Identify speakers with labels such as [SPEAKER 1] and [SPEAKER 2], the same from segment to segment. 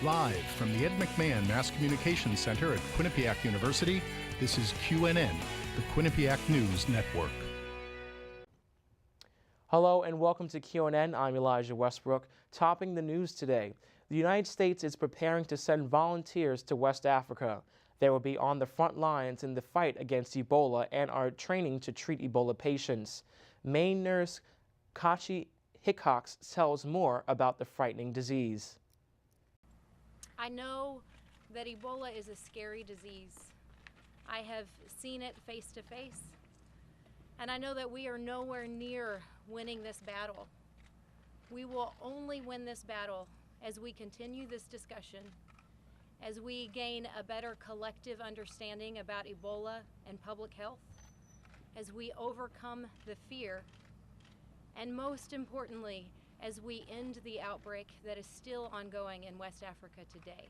[SPEAKER 1] Live from the Ed McMahon Mass Communications Center at Quinnipiac University, this is QNN, the Quinnipiac News Network.
[SPEAKER 2] Hello and welcome to QNN. I'm Elijah Westbrook. Topping the news today, the United States is preparing to send volunteers to West Africa. They will be on the front lines in the fight against Ebola and are training to treat Ebola patients. Maine nurse Kachi Hickox tells more about the frightening disease.
[SPEAKER 3] I know that Ebola is a scary disease. I have seen it face to face, and I know that we are nowhere near winning this battle. We will only win this battle as we continue this discussion, as we gain a better collective understanding about Ebola and public health, as we overcome the fear, and most importantly, as we end the outbreak that is still ongoing in West Africa today.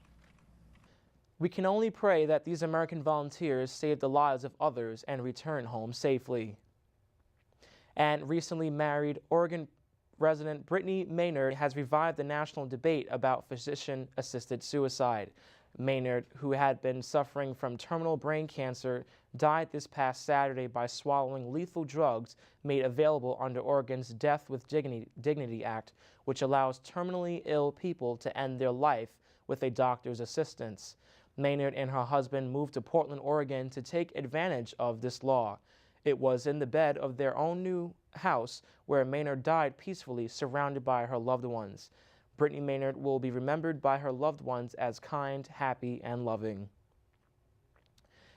[SPEAKER 2] We can only pray that these American volunteers save the lives of others and return home safely. And recently married Oregon resident Brittany Maynard has revived the national debate about physician-assisted suicide. Maynard, who had been suffering from terminal brain cancer, died this past Saturday by swallowing lethal drugs made available under Oregon's Death with Dignity Act, which allows terminally ill people to end their life with a doctor's assistance. Maynard and her husband moved to Portland, Oregon to take advantage of this law. It was in the bed of their own new house where Maynard died peacefully, surrounded by her loved ones. Brittany Maynard will be remembered by her loved ones as kind, happy, and loving.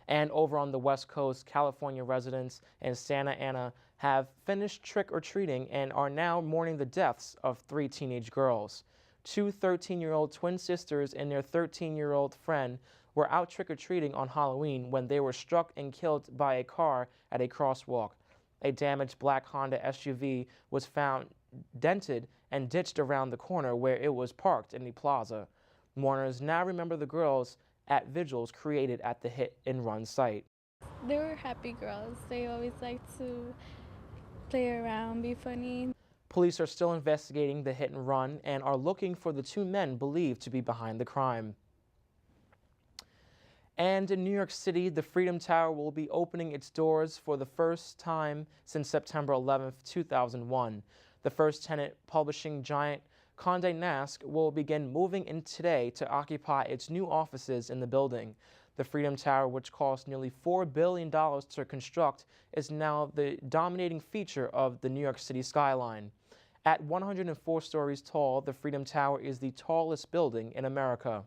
[SPEAKER 2] And over on the West Coast, California residents in Santa Ana have finished trick-or-treating and are now mourning the deaths of 3 teenage girls. 2 13-year-old twin sisters and their 13-year-old friend were out trick-or-treating on Halloween when they were struck and killed by a car at a crosswalk. A damaged black Honda SUV was found dented and ditched around the corner where it was parked in the plaza. Mourners now remember the girls at vigils created at the hit-and-run site.
[SPEAKER 4] They were happy girls. They always like to play around, be funny.
[SPEAKER 2] Police are still investigating the hit-and-run and are looking for the 2 men believed to be behind the crime. And in New York City, the Freedom Tower will be opening its doors for the first time since September 11, 2001. The first tenant, publishing giant Condé Nast, will begin moving in today to occupy its new offices in the building. The Freedom Tower, which cost nearly $4 billion to construct, is now the dominating feature of the New York City skyline. At 104 stories tall, the Freedom Tower is the tallest building in America.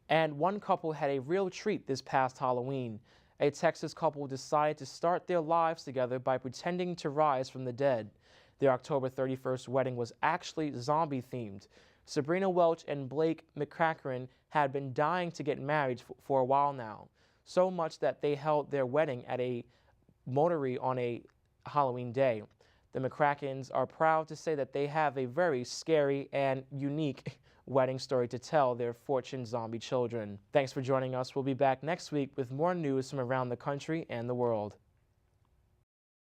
[SPEAKER 2] And one couple had a real treat this past Halloween. A Texas couple decided to start their lives together by pretending to rise from the dead. Their October 31st wedding was actually zombie-themed. Sabrina Welch and Blake McCracken had been dying to get married for a while now, so much that they held their wedding at a motory on a Halloween day. The McCrackens are proud to say that they have a very scary and unique wedding story to tell their fortunate zombie children. Thanks for joining us. We'll be back next week with more news from around the country and the world.